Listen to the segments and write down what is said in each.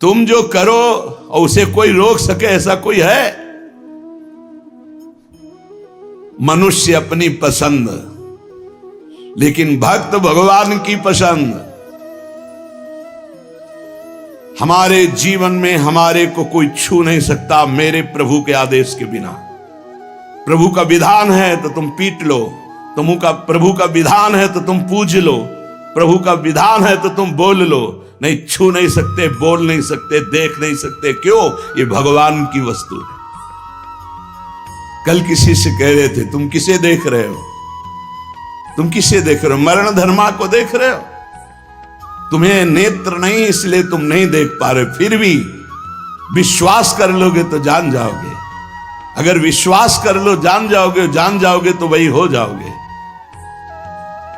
तुम जो करो और उसे कोई रोक सके ऐसा कोई है? मनुष्य अपनी पसंद, लेकिन भक्त भगवान की पसंद। हमारे जीवन में हमारे को कोई छू नहीं सकता मेरे प्रभु के आदेश के बिना। प्रभु का विधान है तो तुम पीट लो, प्रभु का विधान है तो तुम पूज लो, प्रभु का विधान है तो तुम बोल लो। नहीं, छू नहीं सकते, बोल नहीं सकते, देख नहीं सकते। क्यों? ये भगवान की वस्तु है। कल किसी से कह रहे थे, तुम किसे देख रहे हो? तुम किसे देख रहे हो? मरण धर्मा को देख रहे हो? तुम्हें नेत्र नहीं इसलिए तुम नहीं देख पा रहे, फिर भी विश्वास कर लोगे तो जान जाओगे। अगर विश्वास कर लो जान जाओगे तो वही हो जाओगे।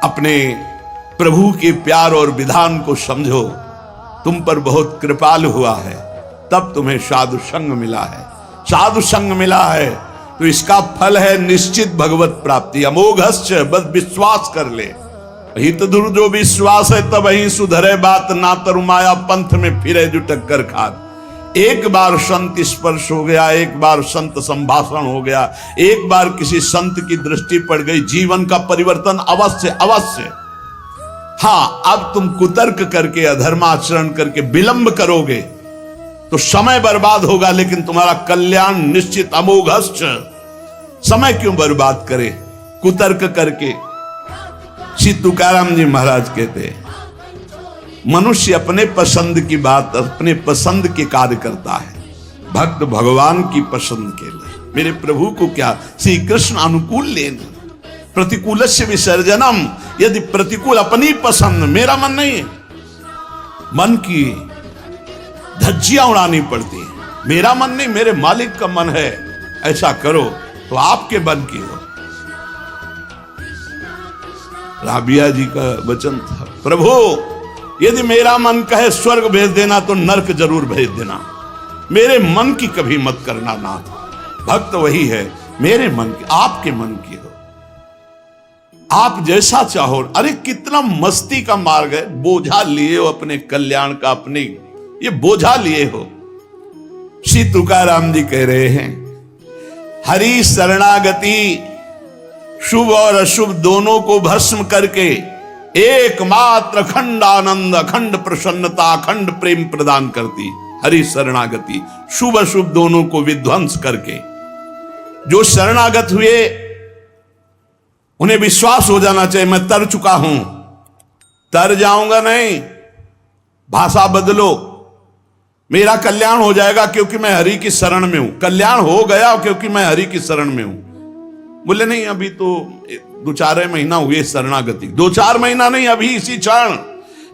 अपने प्रभु के प्यार और विधान को समझो। तुम पर बहुत कृपालु हुआ है, तब तुम्हें साधु संग मिला है। साधु संग मिला है तो इसका फल है निश्चित भगवत प्राप्ति। अमोघश्च, बस विश्वास कर ले। हित दुर जो विश्वास है तब ही सुधरे बात, ना तरुमाया पंथ में फिरे जो टक्कर खात। एक बार संत स्पर्श हो गया, एक बार संत संभाषण हो गया, एक बार किसी संत की दृष्टि पड़ गई, जीवन का परिवर्तन अवश्य अवश्य। हाँ, अब तुम कुतर्क करके अधर्माचरण करके विलंब करोगे तो समय बर्बाद होगा, लेकिन तुम्हारा कल्याण निश्चित। अमोघश्च, समय क्यों बर्बाद करे कुतर्क करके? श्री तुकाराम जी महाराज कहते, मनुष्य अपने पसंद की बात, अपने पसंद के कार्य करता है, भक्त भगवान की पसंद के लिए। मेरे प्रभु को क्या श्री कृष्ण अनुकूल लेना, प्रतिकूल से विसर्जनम। यदि प्रतिकूल अपनी पसंद, मेरा मन नहीं है, मन की धज्जियां उड़ानी पड़ती है। मेरा मन नहीं, मेरे मालिक का मन है, ऐसा करो तो आपके मन की हो। राबिया जी का वचन था, प्रभु यदि मेरा मन कहे स्वर्ग भेज देना तो नरक जरूर भेज देना, मेरे मन की कभी मत करना नाथ। भक्त वही है, मेरे मन की, आपके मन की हो, आप जैसा चाहो। अरे कितना मस्ती का मार्ग है। बोझा लिए हो अपने कल्याण का, अपने ये बोझा लिए हो। श्री तुकाराम जी कह रहे हैं, हरि शरणागति शुभ और अशुभ दोनों को भस्म करके एकमात्र अखंड आनंद, अखंड प्रसन्नता, अखंड प्रेम प्रदान करती। हरि शरणागति शुभ अशुभ दोनों को विध्वंस करके। जो शरणागत हुए उन्हें विश्वास हो जाना चाहिए, मैं तर चुका हूं, तर जाऊंगा नहीं, भाषा बदलो, मेरा कल्याण हो जाएगा क्योंकि मैं हरि की शरण में हूं। कल्याण हो गया क्योंकि मैं हरि की शरण में हूं। बोले नहीं, अभी तो 2-4 महीना हुए शरणागति। 2-4 महीना नहीं, अभी इसी क्षण।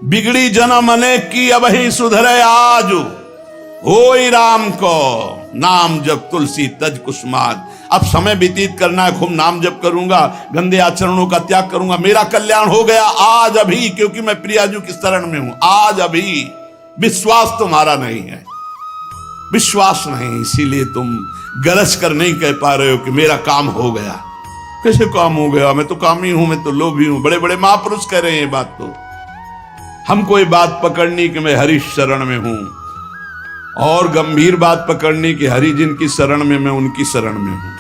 बिगड़ी जन्म अनेक की अब ही सुधरे आज, होई राम को नाम जब तुलसी तज कुसुमाज। अब समय व्यतीत करना है, खूब नाम जप करूंगा, गंदे आचरणों का त्याग करूंगा, मेरा कल्याण हो गया आज अभी, क्योंकि मैं प्रियाजू की शरण में हूं। आज अभी विश्वास तुम्हारा नहीं है, विश्वास नहीं, इसीलिए तुम गरज कर नहीं कह पा रहे हो कि मेरा काम हो गया। कैसे काम हो गया? मैं तो कामी हूं, मैं तो लोभी हूं। बड़े बड़े महापुरुष कह रहे हैं ये बात। तो हमको ये बात पकड़नी कि मैं हरि शरण में हूं, और गंभीर बात पकड़नी कि हरि जिनकी शरण में, मैं उनकी शरण में हूं।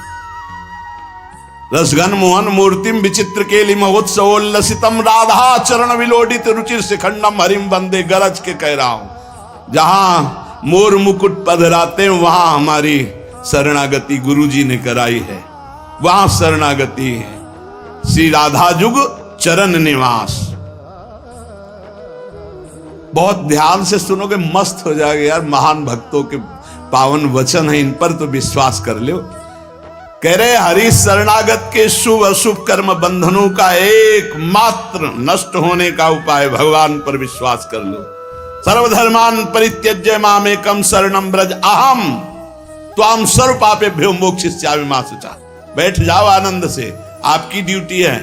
रसघन मोहन मूर्तिम विचित्र केलि महोत्सवोल्लसितम राधा चरण विलोडित रुचिर शिखंडम हरिम वंदे। गरज के कह रहा हूं, जहां मोर मुकुट पधराते वहां हमारी शरणागति गुरुजी ने कराई है, वहां शरणागति है। श्री राधा जुग चरण निवास। बहुत ध्यान से सुनोगे, मस्त हो जाएगा यार। महान भक्तों के पावन वचन है, इन पर तो विश्वास कर लो। कह रहे हरि शरणागत के शुभ अशुभ कर्म बंधनों का एकमात्र नष्ट होने का उपाय भगवान पर विश्वास कर लो। सर्वधर्मान परित्यज्य मामेकम शरणम ब्रज अहम त्वाम सर्व पापेभ्यो मोक्षयिष्यामि मा शुचा। बैठ जाओ आनंद से, आपकी ड्यूटी है।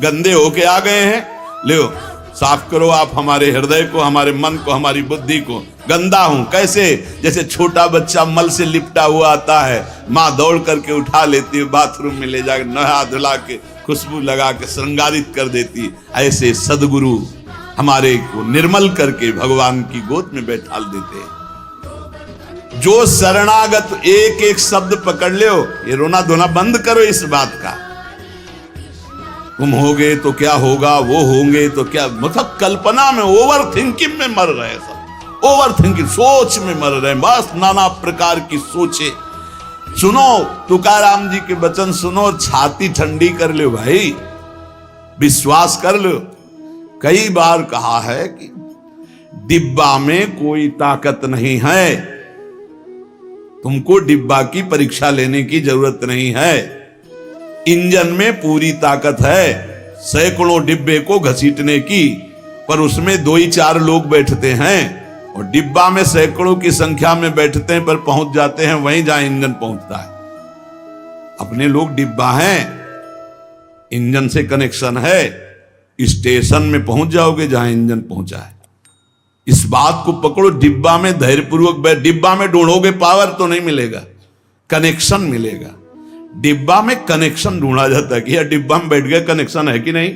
गंदे होके आ गए हैं, लो साफ करो आप हमारे हृदय को, हमारे मन को, हमारी बुद्धि को। गंदा हूं कैसे? जैसे छोटा बच्चा मल से लिपटा हुआ आता है, माँ दौड़ करके उठा लेती है, बाथरूम में ले जाकर नहा धुला के खुशबू लगा के श्रृंगारित कर देती। ऐसे सदगुरु हमारे को निर्मल करके भगवान की गोद में बैठाल देते हैं। जो शरणागत एक एक शब्द पकड़ लो, ये रोना धोना बंद करो इस बात का। तुम होगे तो क्या होगा, वो होंगे तो क्या, मतलब कल्पना में, ओवर थिंकिंग में मर रहे सब, ओवर थिंकिंग, सोच में मर रहे, बस नाना प्रकार की सोचे। सुनो तुकाराम जी के वचन सुनो, छाती ठंडी कर लो भाई, विश्वास कर लो। कई बार कहा है कि डिब्बा में कोई ताकत नहीं है, तुमको डिब्बा की परीक्षा लेने की जरूरत नहीं है। इंजन में पूरी ताकत है सैकड़ों डिब्बे को घसीटने की, पर उसमें 2 ही 4 लोग बैठते हैं, और डिब्बा में सैकड़ों की संख्या में बैठते हैं पर पहुंच जाते हैं वहीं जहां इंजन पहुंचता है। अपने लोग डिब्बा हैं, इंजन से कनेक्शन है, स्टेशन में पहुंच जाओगे जहां इंजन पहुंचा है। इस बात को पकड़ो, डिब्बा में धैर्यपूर्वक बैठ, डिब्बा में ढूंढोगे पावर तो नहीं मिलेगा, कनेक्शन मिलेगा। डिब्बा में कनेक्शन ढूंढा जाता है कि यार डिब्बा में बैठ गए, कनेक्शन है कि नहीं।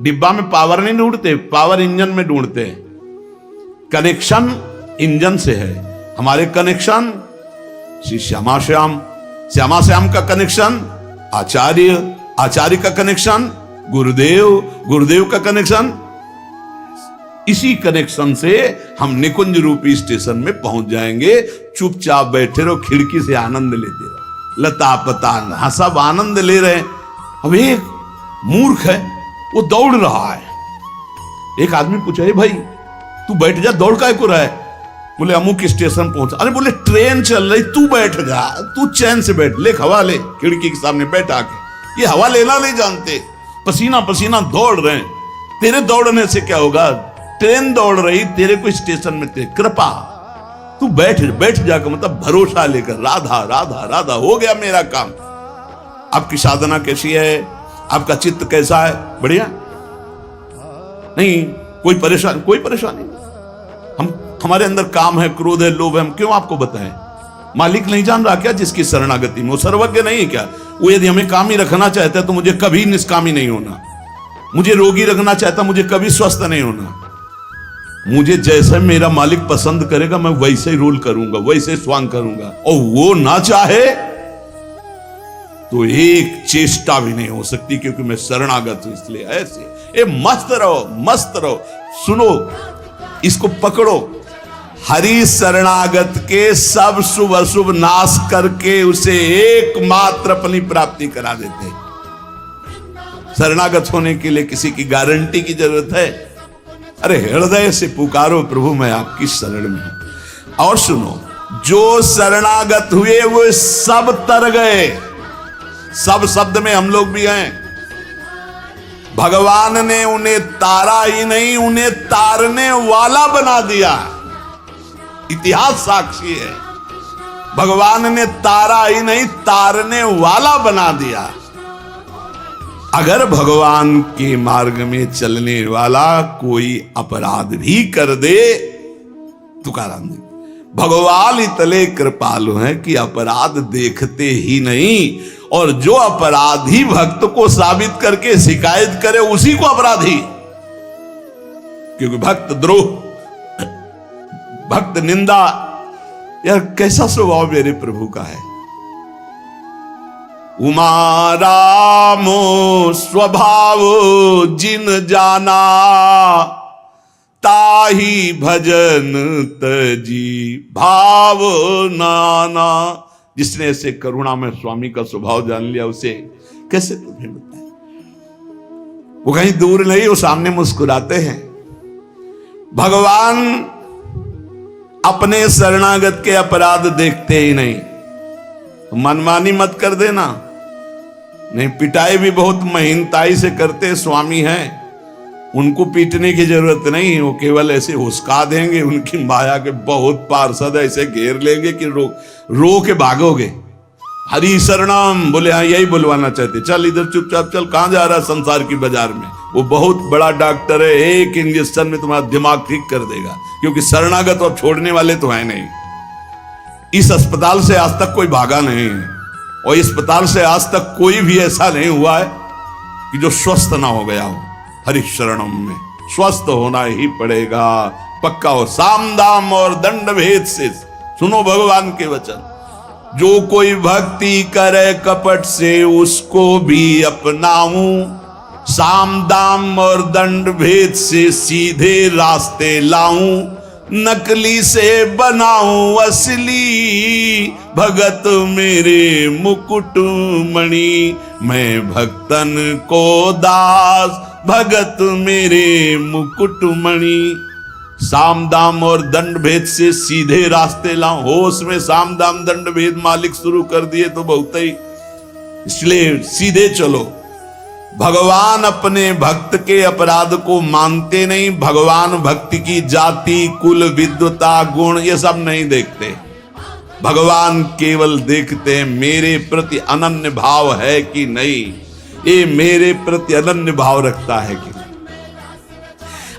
डिब्बा में पावर नहीं ढूंढते, पावर इंजन में ढूंढते हैं। कनेक्शन इंजन से है। हमारे कनेक्शन श्री श्यामा श्याम, श्यामा श्याम का कनेक्शन आचार्य, आचार्य का कनेक्शन गुरुदेव, गुरुदेव का कनेक्शन। इसी कनेक्शन से हम निकुंज रूपी स्टेशन में पहुंच जाएंगे। चुपचाप बैठे रहो, खिड़की से आनंद लेते रहो, लता पता सब आनंद ले रहे हैं। अब एक मूर्ख है, वो दौड़ रहा है। एक आदमी पूछा, भाई तू बैठ जा, दौड़ काहे को रहा है? बोले अमुक स्टेशन पहुंचा। अरे बोले ट्रेन चल रही, तू बैठ जा, तू चैन से बैठ, ले हवा ले, खिड़की के सामने बैठ आके। ये हवा लेना नहीं जानते, पसीना पसीना दौड़ रहे हैं। तेरे दौड़ने से क्या होगा? ट्रेन दौड़ रही, तेरे को स्टेशन में तेरे कृपा, तू बैठ बैठ जाकर, मतलब भरोसा लेकर, राधा राधा राधा, हो गया मेरा काम। आपकी साधना कैसी है? आपका चित्त कैसा है? बढ़िया नहीं? कोई परेशानी? कोई परेशानी नहीं। हमारे अंदर काम है, क्रोध है, लोभ है, हम क्यों आपको बताएं? मालिक नहीं जान रहा क्या जिसकी शरणागति में? वो सर्वज्ञ नहीं है क्या? वो यदि हमें काम ही रखना चाहता है तो मुझे कभी निष्कामी नहीं होना, मुझे रोगी रखना चाहता, मुझे कभी स्वस्थ नहीं होना। मुझे जैसे मेरा मालिक पसंद करेगा मैं वैसे ही रोल करूंगा, वैसे स्वांग करूंगा, और वो ना चाहे तो एक चेष्टा भी नहीं हो सकती, क्योंकि मैं शरणागत हूं। इसलिए ऐसे मस्त रहो, मस्त रहो। सुनो, इसको पकड़ो। हरि शरणागत के सब शुभ अशुभ नाश करके उसे एकमात्र अपनी प्राप्ति करा देते। शरणागत होने के लिए किसी की गारंटी की जरूरत है? अरे हृदय से पुकारो, प्रभु मैं आपकी शरण में हूं। और सुनो, जो शरणागत हुए वो सब तर गए। सब शब्द में हम लोग भी हैं। भगवान ने उन्हें तारा ही नहीं, उन्हें तारने वाला बना दिया। इतिहास साक्षी है, भगवान ने तारा ही नहीं, तारने वाला बना दिया। अगर भगवान के मार्ग में चलने वाला कोई अपराध भी कर दे, तुकाराम जी, भगवान इतने कृपालु हैं कि अपराध देखते ही नहीं, और जो अपराधी भक्त को साबित करके शिकायत करे उसी को अपराधी। क्योंकि भक्त द्रोह, भक्त निंदा, यार कैसा स्वभाव मेरे प्रभु का है। उमा रामो स्वभाव जिन जाना, ताही भजन तजी भाव नाना। जिसने ऐसे करुणा में स्वामी का स्वभाव जान लिया, उसे कैसे तुम्हें बताएं? वो कहीं दूर नहीं, वो सामने मुस्कुराते हैं। भगवान अपने शरणागत के अपराध देखते ही नहीं। तो मनमानी मत कर देना। नहीं, पिटाई भी बहुत महीनताई से करते स्वामी हैं, उनको पीटने की जरूरत नहीं, वो केवल ऐसे हुस्का देंगे। उनकी माया के बहुत पार्षद ऐसे घेर लेंगे कि रो के भागोगे। हरि शरणम बोले, हाँ यही बुलवाना चाहते, चल इधर चुपचाप चल, कहां जा रहा है संसार की बाजार में। वो बहुत बड़ा डॉक्टर है, एक इंजेक्शन में तुम्हारा दिमाग ठीक कर देगा, क्योंकि शरणागत और छोड़ने वाले तो है नहीं। इस अस्पताल से आज तक कोई भागा नहीं है, और इस अस्पताल से आज तक कोई भी ऐसा नहीं हुआ है कि जो स्वस्थ ना हो गया हो। हरि शरणम में स्वस्थ होना ही पड़ेगा, पक्का हो। साम दाम और दंड भेद से सुनो भगवान के वचन। जो कोई भक्ति करे कपट से उसको भी अपनाऊं, साम दाम और दंड भेद से सीधे रास्ते लाऊं, नकली से बनाऊं असली, भगत मेरे मुकुट मणि, मैं भक्तन को दास, भगत मेरे मुकुट मणि। साम दाम और दंड भेद से सीधे रास्ते लाऊं। होश में साम दाम दंड भेद मालिक शुरू कर दिए तो बहुत ही, इसलिए सीधे चलो। भगवान अपने भक्त के अपराध को मानते नहीं। भगवान भक्ति की जाति कुल विद्वता गुण ये सब नहीं देखते। भगवान केवल देखते हैं मेरे प्रति अनन्य भाव है कि नहीं, ये मेरे प्रति अनन्य भाव रखता है कि नहीं।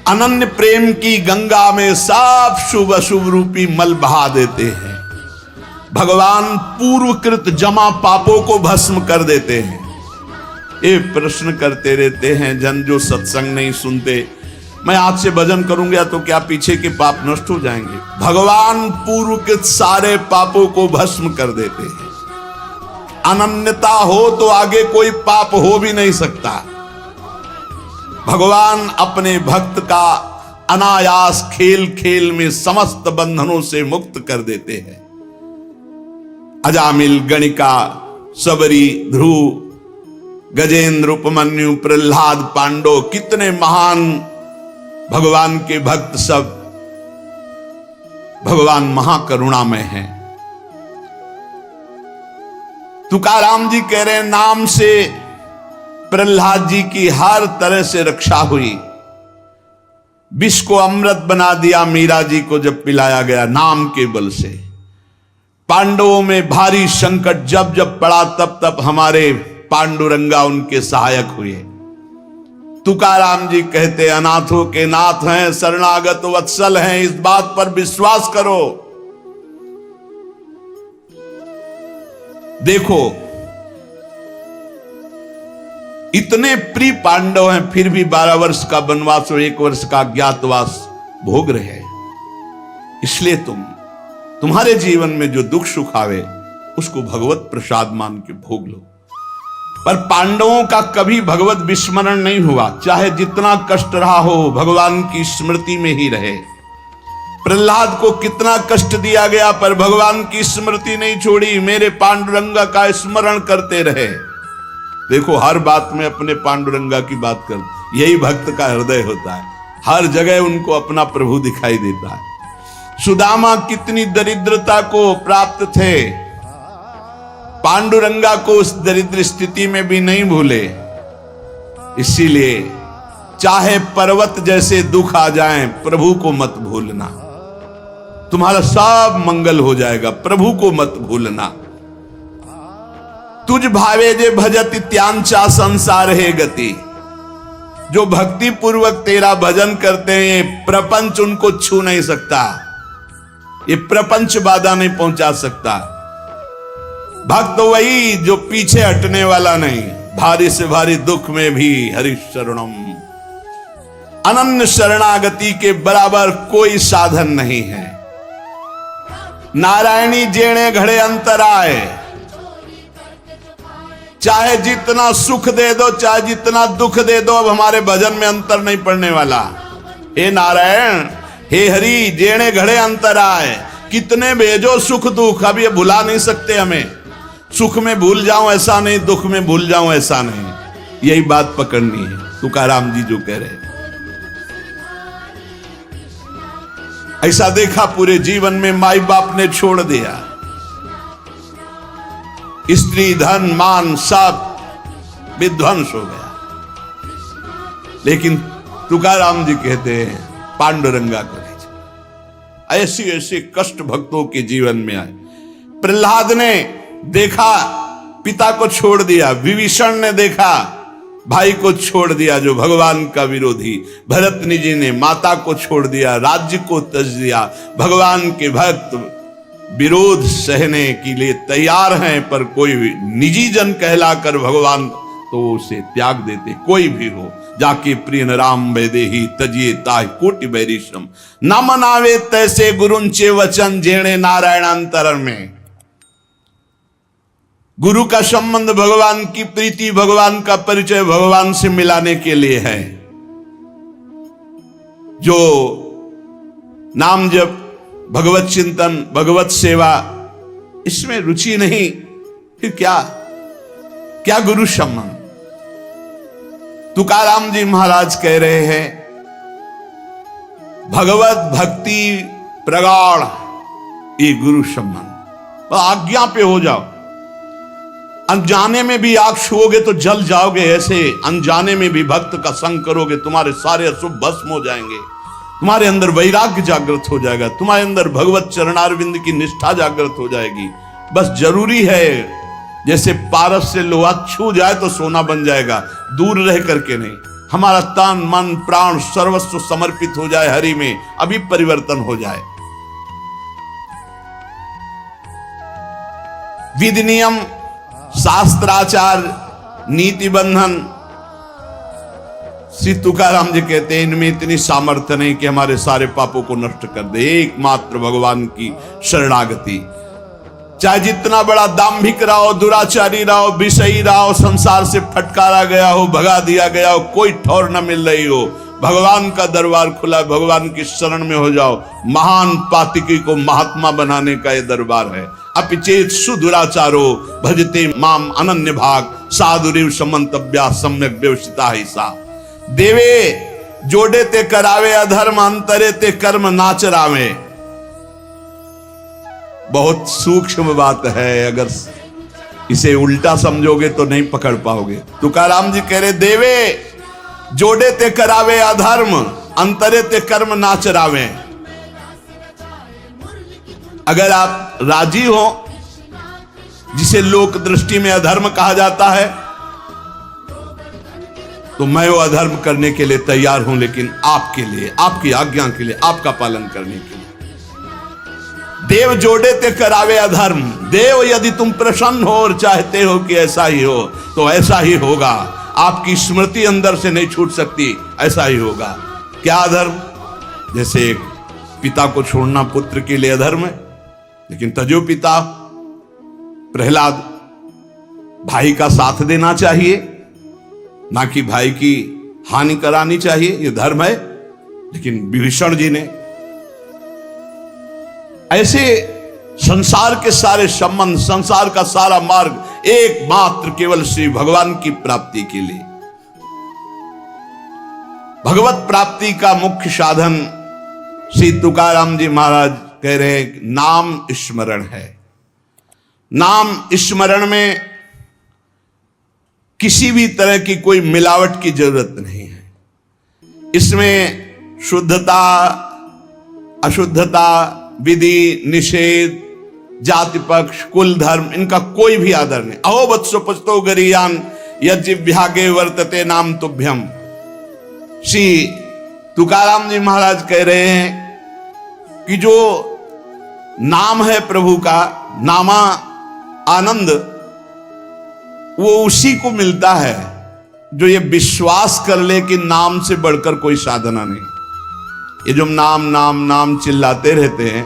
अनन्य प्रेम की गंगा में सब शुभ अशुभ रूपी मल बहा देते हैं। भगवान पूर्वकृत जमा पापों को भस्म कर देते हैं। ये प्रश्न करते रहते हैं जन जो सत्संग नहीं सुनते, मैं आज से भजन करूंगा तो क्या पीछे के पाप नष्ट हो जाएंगे? भगवान पूर्व के सारे पापों को भस्म कर देते हैं। अनन्यता हो तो आगे कोई पाप हो भी नहीं सकता। भगवान अपने भक्त का अनायास खेल खेल में समस्त बंधनों से मुक्त कर देते हैं। अजामिल, गणिका, सबरी, ध्रुव, गजेंद्र, उपमन्यु, प्रहलाद, पांडव, कितने महान भगवान के भक्त सब भगवान महाकरुणामय हैं। तुकाराम जी कह रहे हैं नाम से प्रहलाद जी की हर तरह से रक्षा हुई। विष को अमृत बना दिया मीरा जी को जब पिलाया गया नाम के बल से। पांडवों में भारी संकट जब जब पड़ा तब तब हमारे पांडुरंगा उनके सहायक हुए। तुकाराम जी कहते अनाथों के नाथ हैं, शरणागत वत्सल हैं, इस बात पर विश्वास करो। देखो इतने प्रिय पांडव हैं फिर भी 12 वर्ष का वनवास और 1 वर्ष का अज्ञातवास भोग रहे हैं। इसलिए तुम्हारे जीवन में जो दुख सुख आवे उसको भगवत प्रसाद मान के भोग लो। पर पांडवों का कभी भगवत विस्मरण नहीं हुआ, चाहे जितना कष्ट रहा हो भगवान की स्मृति में ही रहे। प्रहलाद को कितना कष्ट दिया गया पर भगवान की स्मृति नहीं छोड़ी, मेरे पांडुरंगा का स्मरण करते रहे। देखो हर बात में अपने पांडुरंगा की बात कर, यही भक्त का हृदय होता है। हर जगह उनको अपना प्रभु दिखाई देता है। सुदामा कितनी दरिद्रता को प्राप्त थे, पांडुरंगा को उस दरिद्र स्थिति में भी नहीं भूले। इसीलिए चाहे पर्वत जैसे दुख आ जाएं, प्रभु को मत भूलना, तुम्हारा सब मंगल हो जाएगा। प्रभु को मत भूलना। तुझ भावे जे भजत त्यांचा संसार है गति। जो भक्ति पूर्वक तेरा भजन करते हैं ये प्रपंच उनको छू नहीं सकता, ये प्रपंच बाधा नहीं पहुंचा सकता। भक्त वही जो पीछे हटने वाला नहीं, भारी से भारी दुख में भी हरि शरणम। अनन्य शरणागति के बराबर कोई साधन नहीं है। नारायणी जेणे घड़े अंतराय, चाहे जितना सुख दे दो चाहे जितना दुख दे दो, अब हमारे भजन में अंतर नहीं पड़ने वाला। हे नारायण, हे हरि, जेणे घड़े अंतराय, कितने भेजो सुख दुख, अब ये भुला नहीं सकते हमें। सुख में भूल जाऊं ऐसा नहीं, दुख में भूल जाऊं ऐसा नहीं, यही बात पकड़नी है। तुकाराम जी जो कह रहे हैं ऐसा देखा पूरे जीवन में माई बाप ने छोड़ दिया, स्त्री धन मान सब विध्वंस हो गया। लेकिन तुकाराम जी कहते हैं पांडुरंगा को ले जाओ। ऐसी ऐसी कष्ट भक्तों के जीवन में आए। प्रहलाद ने देखा पिता को छोड़ दिया, विभीषण ने देखा भाई को छोड़ दिया जो भगवान का विरोधी, भरतनी जी ने माता को छोड़ दिया, राज्य को त्यज दिया। भगवान के भक्त विरोध सहने के लिए तैयार हैं, पर कोई निजी जन कहलाकर भगवान तो उसे त्याग देते। कोई भी हो जाके प्रिय राम वैदेही तजिए ताहि कोटि बैरिशम। न मनावे तैसे गुरुंचे वचन जेणे नारायण अंतरण में। गुरु का संबंध भगवान की प्रीति, भगवान का परिचय भगवान से मिलाने के लिए है। जो नाम जप, भगवत चिंतन, भगवत सेवा, इसमें रुचि नहीं, फिर क्या गुरु संबंध। तुकाराम जी महाराज कह रहे हैं भगवत भक्ति प्रगाढ़ ये गुरु संबंध। तो आज्ञा पे हो जाओ। अनजाने में भी आग छुओगे तो जल जाओगे, ऐसे अनजाने में भी भक्त का संग करोगे तुम्हारे सारे अशुभ भस्म हो जाएंगे। तुम्हारे अंदर वैराग्य जागृत हो जाएगा, तुम्हारे अंदर भगवत चरणारविंद की निष्ठा जागृत हो जाएगी। बस जरूरी है जैसे पारस से लोहा छू जाए तो सोना बन जाएगा, दूर रह करके नहीं। हमारा तन मन प्राण सर्वस्व समर्पित हो जाए हरि में, अभी परिवर्तन हो जाए। विधि नियम शास्त्राचार नीति बंधन, श्री तुकाराम जी कहते हैं इनमें इतनी सामर्थ्य नहीं कि हमारे सारे पापों को नष्ट कर दे। एकमात्र भगवान की शरणागति। चाहे जितना बड़ा दाम्भिक रहा हो, दुराचारी रहा हो, विषयी रहा हो, संसार से फटकारा गया हो, भगा दिया गया हो, कोई ठौर न मिल रही हो, भगवान का दरबार खुला, भगवान की शरण में हो जाओ। महान पातिकी को महात्मा बनाने का यह दरबार है। अपिचेत सुदुराचारो भजते माम अनन्य भाग, साधुरिव समंतव्या सम्यक व्यवस्थिता ही सा। देवे जोड़े ते करावे अधर्म, अंतरे ते कर्म नाचरावे। बहुत सूक्ष्म बात है, अगर इसे उल्टा समझोगे तो नहीं पकड़ पाओगे। तुकाराम जी कह रहे देवे जोड़े ते करावे अधर्म, अंतरे ते कर्म नाचरावे। अगर आप राजी हो, जिसे लोक दृष्टि में अधर्म कहा जाता है, तो मैं वो अधर्म करने के लिए तैयार हूं, लेकिन आपके लिए, आपकी आज्ञा के लिए, आपका पालन करने के लिए। देव जोड़े ते करावे अधर्म। देव यदि तुम प्रसन्न हो और चाहते हो कि ऐसा ही हो तो ऐसा ही होगा। आपकी स्मृति अंदर से नहीं छूट सकती, ऐसा ही होगा। क्या अधर्म? जैसे एक पिता को छोड़ना पुत्र के लिए अधर्म है, लेकिन तजो पिता प्रहलाद भाई का साथ देना चाहिए, ना कि भाई की हानि करानी चाहिए, यह धर्म है। लेकिन विभीषण जी ने ऐसे संसार के सारे संबंध, संसार का सारा मार्ग एकमात्र केवल श्री भगवान की प्राप्ति के लिए। भगवत प्राप्ति का मुख्य साधन श्री तुकाराम जी महाराज कह रहे हैं नाम स्मरण है। नाम स्मरण में किसी भी तरह की कोई मिलावट की जरूरत नहीं है। इसमें शुद्धता अशुद्धता, विधि निषेध, जाति पक्ष, कुल धर्म, इनका कोई भी आदर नहीं। अहो वत्सो पचतो गरीयान यज्ञ वर्तते नाम तुभ्यम। श्री तुकाराम जी महाराज कह रहे हैं कि जो नाम है प्रभु का, नामा आनंद, वो उसी को मिलता है जो ये विश्वास कर ले कि नाम से बढ़कर कोई साधना नहीं। ये जो नाम नाम नाम चिल्लाते रहते हैं,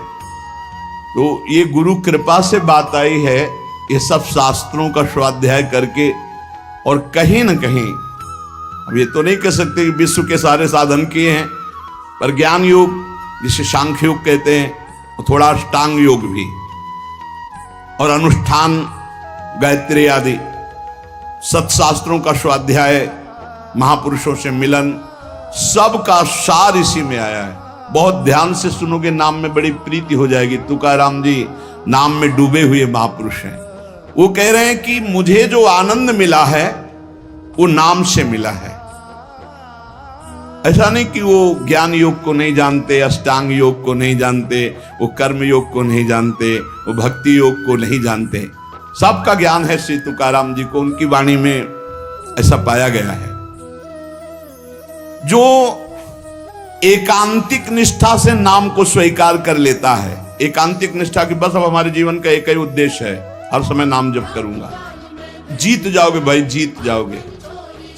तो ये गुरु कृपा से बात आई है। ये सब शास्त्रों का स्वाध्याय करके, और कहीं ना कहीं, अब ये तो नहीं कह सकते कि विश्व के सारे साधन किए हैं, पर ज्ञान योग जिसे सांख्य योग कहते हैं, और थोड़ा अष्टांग योग भी, और अनुष्ठान, गायत्री आदि सत्शास्त्रों का स्वाध्याय, महापुरुषों से मिलन, सबका सार इसी में आया है। बहुत ध्यान से सुनोगे, नाम में बड़ी प्रीति हो जाएगी। तुकाराम जी नाम में डूबे हुए महापुरुष हैं। वो कह रहे हैं कि मुझे जो आनंद मिला है वो नाम से मिला है। ऐसा नहीं कि वो ज्ञान योग को नहीं जानते, अष्टांग योग को नहीं जानते, वो कर्म योग को नहीं जानते, वो भक्ति योग को नहीं जानते। सबका ज्ञान है श्री तुकाराम जी को, उनकी वाणी में ऐसा पाया गया है। जो एकांतिक निष्ठा से नाम को स्वीकार कर लेता है, एकांतिक निष्ठा की बस अब हमारे जीवन का एक ही उद्देश्य है, हर समय नाम जप करूंगा, जीत जाओगे भाई, जीत जाओगे।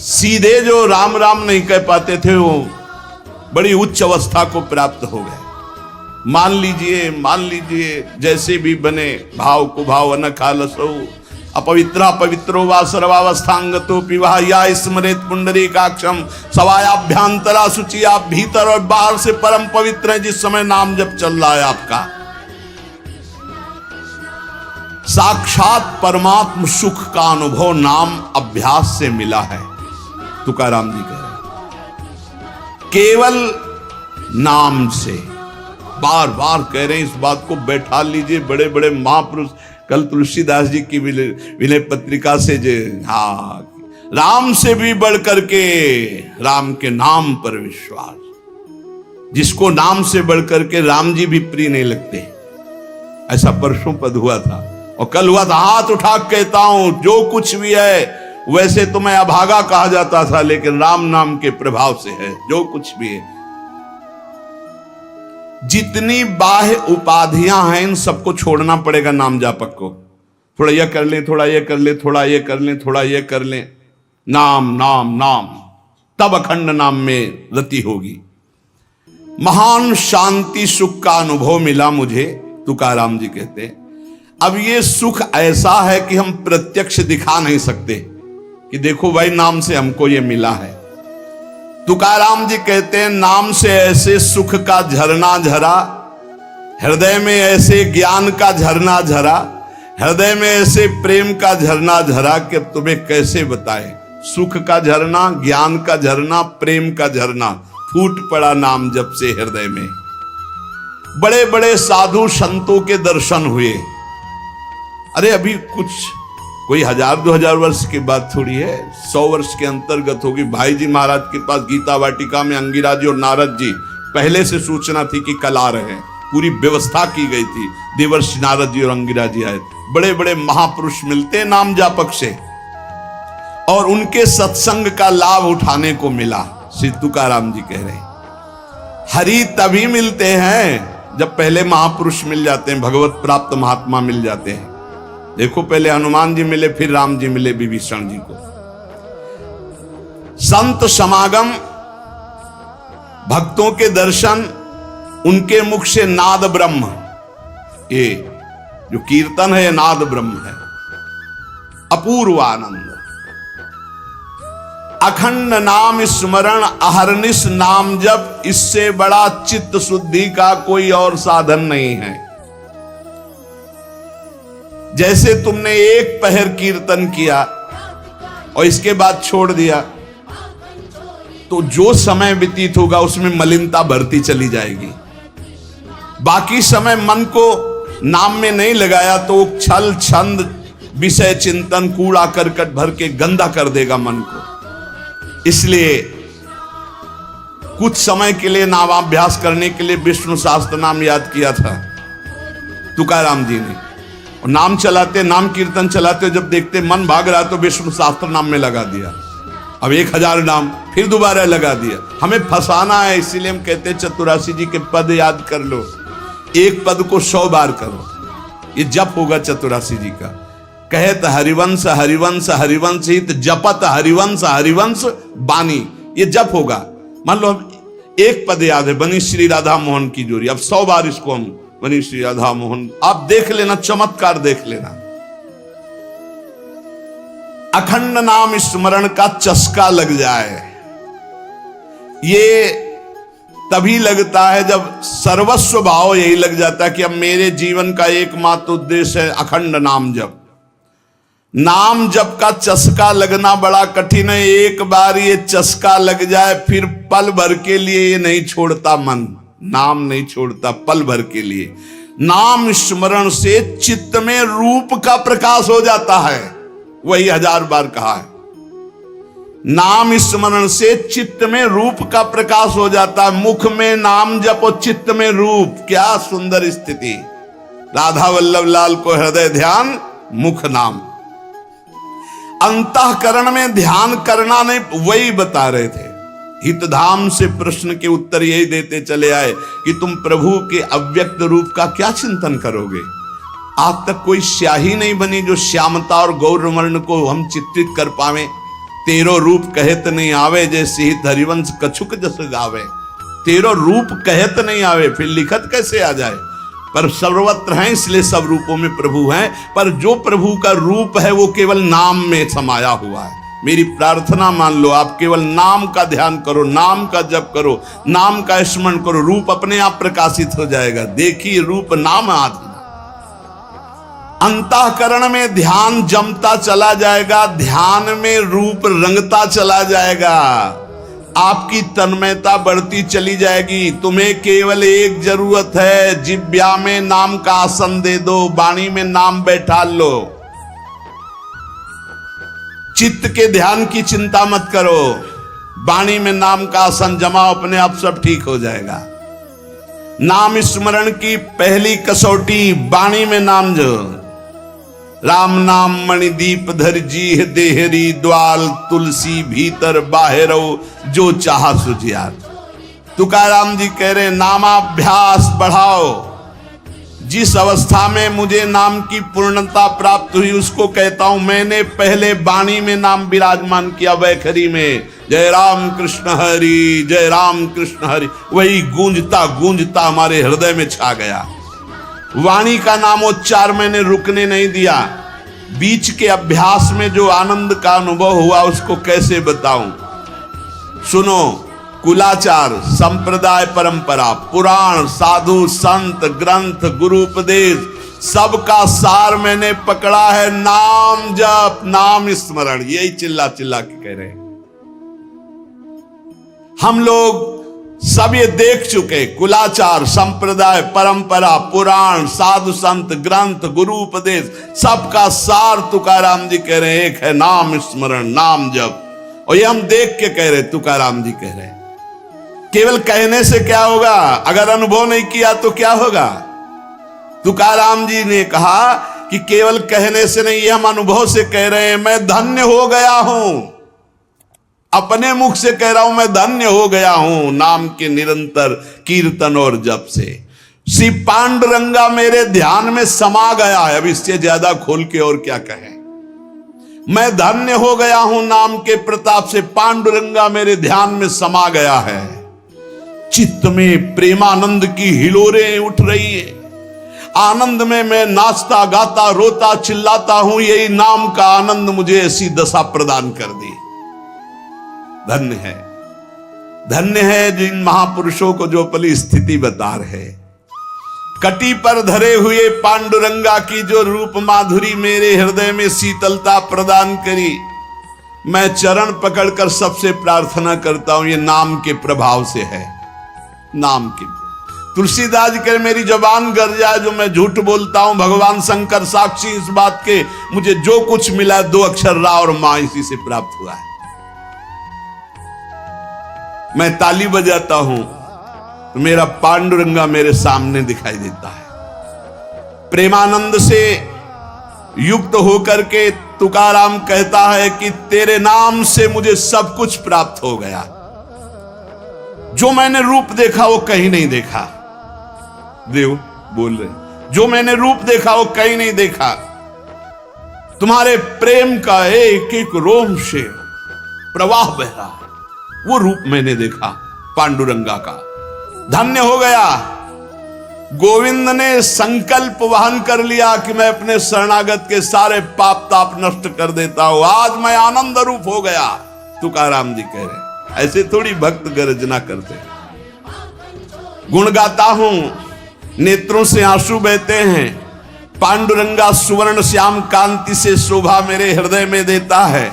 सीधे जो राम राम नहीं कह पाते थे वो बड़ी उच्च अवस्था को प्राप्त हो गए। मान लीजिए जैसे भी बने भाव को भाव न खालसो अपवित्रा पवित्रो वा सर्वावस्थांगतो पिवा या स्मरेत पुंडरीकाक्षम सवायाभ्यांतरा शुचि। आप भीतर और बाहर से परम पवित्र हैं जिस समय नाम जब चल रहा है आपका। साक्षात परमात्म सुख का अनुभव नाम अभ्यास से मिला है। तुकाराम जी कह रहे केवल नाम से, बार बार कह रहे हैं इस बात को बैठा लीजिए। बड़े बड़े महापुरुष, कल तुलसीदास जी की विनय पत्रिका से जो राम से भी बढ़ करके राम के नाम पर विश्वास, जिसको नाम से बढ़ करके राम जी भी प्रिय नहीं लगते। ऐसा परसों पद हुआ था और कल हुआ था। हाथ उठा कहता हूं जो कुछ भी है, वैसे तो मैं अभागा कहा जाता था, लेकिन राम नाम के प्रभाव से है जो कुछ भी है। जितनी बाह्य उपाधियां हैं इन सबको छोड़ना पड़ेगा नाम जापक को। थोड़ा यह कर लें, थोड़ा यह कर लें, थोड़ा यह कर लें, थोड़ा यह कर लें, नाम नाम नाम, तब अखंड नाम में रति होगी। महान शांति सुख का अनुभव मिला मुझे, तुकाराम जी कहते। अब ये सुख ऐसा है कि हम प्रत्यक्ष दिखा नहीं सकते कि देखो भाई नाम से हमको ये मिला है। तुकाराम जी कहते हैं नाम से ऐसे सुख का झरना झरा, हृदय में ऐसे ज्ञान का झरना झरा, हृदय में ऐसे प्रेम का झरना झरा कि अब तुम्हें कैसे बताएं। सुख का झरना, ज्ञान का झरना, प्रेम का झरना फूट पड़ा नाम जब से हृदय में। बड़े बड़े साधु संतों के दर्शन हुए। अरे अभी कुछ कोई 1000-2000 वर्ष की बात थोड़ी है, 100 वर्ष के अंतर्गत होगी। भाई जी महाराज के पास गीता वाटिका में अंगिरा जी और नारद जी पहले से सूचना थी कि कल आ रहे हैं, पूरी व्यवस्था की गई थी। देवर्षि नारद जी और अंगिरा जी आए। बड़े बड़े महापुरुष मिलते नाम जापक से और उनके सत्संग का लाभ उठाने को मिला। श्री तुकाराम जी कह रहे हरि तभी मिलते हैं जब पहले महापुरुष मिल जाते हैं, भगवत प्राप्त महात्मा मिल जाते हैं। देखो पहले हनुमान जी मिले, फिर राम जी मिले विभीषण जी को। संत समागम, भक्तों के दर्शन, उनके मुख से नाद ब्रह्म, ये जो कीर्तन है नाद ब्रह्म है। अपूर्व आनंद, अखंड नाम स्मरण, अहरनिश नाम जप, इससे बड़ा चित्त शुद्धि का कोई और साधन नहीं है। जैसे तुमने एक पहर कीर्तन किया और इसके बाद छोड़ दिया तो जो समय व्यतीत होगा उसमें मलिनता बढ़ती चली जाएगी। बाकी समय मन को नाम में नहीं लगाया तो छल छंद विषय चिंतन कूड़ा करकट भर के गंदा कर देगा मन को। इसलिए कुछ समय के लिए नामाभ्यास करने के लिए विष्णु सहस्त्र नाम याद किया था तुकाराम जी ने। और नाम चलाते, नाम कीर्तन चलाते, जब देखते मन भाग रहा तो विष्णु सहस्त्र नाम में लगा दिया। अब 1000 नाम फिर दोबारा लगा दिया। हमें फंसाना है, इसीलिए हम कहते हैं चतुरासी जी के पद याद कर लो, एक पद को 100 बार करो, ये जप होगा चतुरासी जी का। कहत हरिवंश हरिवंश हरिवंश हित, जपत हरिवंश हरिवंश बानी, ये जप होगा। मान लो एक पद याद है, बनी श्री राधा मोहन की जोड़ी, अब 100 बार इसको हम बनी श्री राधा मोहन, आप देख लेना, चमत्कार देख लेना। अखंड नाम स्मरण का चस्का लग जाए, ये तभी लगता है जब सर्वस्व भाव यही लग जाता है कि अब मेरे जीवन का एकमात्र उद्देश्य है अखंड नाम जप। नाम जप का चस्का लगना बड़ा कठिन है। एक बार ये चस्का लग जाए फिर पल भर के लिए ये नहीं छोड़ता मन, नाम नहीं छोड़ता पल भर के लिए। नाम स्मरण से चित्त में रूप का प्रकाश हो जाता है, वही 1000 बार कहा है। नाम स्मरण से चित्त में रूप का प्रकाश हो जाता है। मुख में नाम जपो, चित्त में रूप, क्या सुंदर स्थिति। राधा वल्लभ लाल को हृदय ध्यान, मुख नाम। अंतःकरण में ध्यान करना नहीं, वही बता रहे थे। हितधाम से प्रश्न के उत्तर यही देते चले आए कि तुम प्रभु के अव्यक्त रूप का क्या चिंतन करोगे। आज तक कोई स्याही नहीं बनी जो श्यामता और गौरवर्ण को हम चित्रित कर पावे। तेरो रूप कहत नहीं आवे, जैसे ही हरिवंश कछुक जस गावे। तेरो रूप कहत नहीं आवे, फिर लिखत कैसे आ जाए? पर सर्वत्र हैं, इसलिए सब रूपों में प्रभु हैं। पर जो प्रभु का रूप है वो केवल नाम में समाया हुआ है। मेरी प्रार्थना मान लो, आप केवल नाम का ध्यान करो, नाम का जप करो, नाम का स्मरण करो, रूप अपने आप प्रकाशित हो जाएगा। देखिए रूप नाम आदि, अंतःकरण में ध्यान जमता चला जाएगा, ध्यान में रूप रंगता चला जाएगा, आपकी तन्मयता बढ़ती चली जाएगी। तुम्हें केवल एक जरूरत है, जिब्या में नाम का आसन दे दो, वाणी में नाम बैठा लो। चित्त के ध्यान की चिंता मत करो, वाणी में नाम का आसन जमाओ, अपने आप सब ठीक हो जाएगा। नाम स्मरण की पहली कसौटी वाणी में नाम जो, राम नाम मणिदीप धर जी देहरी, द्वाल तुलसी भीतर बाहरो, जो चाहा सुजियार। तुकाराम जी कह रहे नामाभ्यास बढ़ाओ। जिस अवस्था में मुझे नाम की पूर्णता प्राप्त हुई उसको कहता हूं मैंने पहले वाणी में नाम विराजमान किया, वैखरी में जय राम कृष्ण हरि, जय राम कृष्ण हरि, वही गूंजता गूंजता हमारे हृदय में छा गया। वाणी का नामोच्चार मैंने रुकने नहीं दिया। बीच के अभ्यास में जो आनंद का अनुभव हुआ उसको कैसे बताऊं? सुनो, कुलाचार, संप्रदाय, परंपरा, पुराण, साधु, संत, ग्रंथ, गुरु उपदेश, सबका सार मैंने पकड़ा है। नाम जप, नाम स्मरण, यही चिल्ला चिल्ला के कह रहे हैं। हम लोग सब ये देख चुके, कुलाचार, संप्रदाय, परंपरा, पुराण, साधु संत, ग्रंथ, गुरु उपदेश, सबका सार तुकाराम जी कह रहे हैं एक है, नाम स्मरण, नाम जप। और ये हम देख के कह रहे, तुकाराम जी कह रहे हैं। केवल कहने से क्या होगा? अगर अनुभव नहीं किया तो क्या होगा? तुकाराम जी ने कहा कि केवल कहने से नहीं, ये हम अनुभव से कह रहे हैं। मैं धन्य हो गया हूं, अपने मुख से कह रहा हूं, मैं धन्य हो गया हूं नाम के निरंतर कीर्तन और जप से। श्री पांडुरंगा मेरे ध्यान में समा गया है। अब इससे ज्यादा खोल के और क्या कहें? मैं धन्य हो गया हूं नाम के प्रताप से, पांडुरंगा मेरे ध्यान में समा गया है। चित्त में प्रेमानंद की हिलोरें उठ रही है। आनंद में मैं नाचता गाता रोता चिल्लाता हूं। यही नाम का आनंद मुझे ऐसी दशा प्रदान कर दी। धन्य है, धन्य है जिन महापुरुषों को जो अपनी स्थिति बता रहे। कटी पर धरे हुए पांडुरंगा की जो रूप माधुरी मेरे हृदय में शीतलता प्रदान करी। मैं चरण पकड़कर सबसे प्रार्थना करता हूं, ये नाम के प्रभाव से है। नाम की तुलसीदास कर मेरी जबान गर जाए जो मैं झूठ बोलता हूं, भगवान शंकर साक्षी इस बात के, मुझे जो कुछ मिला 2 अक्षर रा और मां इसी से प्राप्त हुआ है। मैं ताली बजाता हूं तो मेरा पांडुरंगा मेरे सामने दिखाई देता है। प्रेमानंद से युक्त होकर के तुकाराम कहता है कि तेरे नाम से मुझे सब कुछ प्राप्त हो गया। जो मैंने रूप देखा वो कहीं नहीं देखा। देव बोल रहे, जो मैंने रूप देखा वो कहीं नहीं देखा। तुम्हारे प्रेम का एक एक रोम से प्रवाह बह रहा है, वो रूप मैंने देखा पांडुरंगा का। धन्य हो गया। गोविंद ने संकल्प वहन कर लिया कि मैं अपने शरणागत के सारे पाप ताप नष्ट कर देता हूं। आज मैं आनंद रूप हो गया। तुकाराम जी कह रहे, ऐसे थोड़ी भक्त गर्जना करते। गुण गाता हूं, नेत्रों से आंसू बहते हैं। पांडुरंगा सुवर्ण श्याम कांति से शोभा मेरे हृदय में देता है।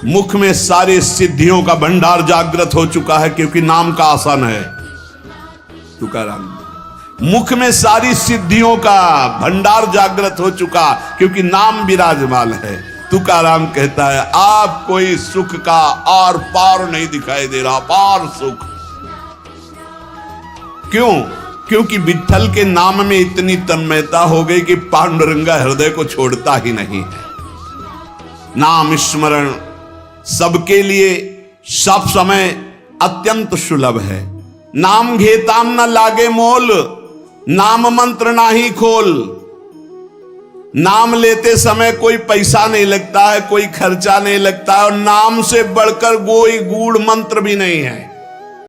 मुख में सारी सिद्धियों का भंडार जागृत हो चुका है, क्योंकि नाम का आसन है। तुकाराम मुख में सारी सिद्धियों का भंडार जागृत हो चुका, क्योंकि नाम विराजमान है। तुकाराम कहता है आप कोई सुख का आर पार नहीं दिखाई दे रहा, पार सुख। क्यों? क्योंकि विठ्ठल के नाम में इतनी तन्मयता हो गई कि पांडुरंगा हृदय को छोड़ता ही नहीं है। नाम स्मरण सबके लिए सब समय अत्यंत सुलभ है। नाम घेताम न लागे मोल, नाम मंत्र नाही खोल। नाम लेते समय कोई पैसा नहीं लगता है, कोई खर्चा नहीं लगता है, और नाम से बढ़कर कोई गूढ़ मंत्र भी नहीं है।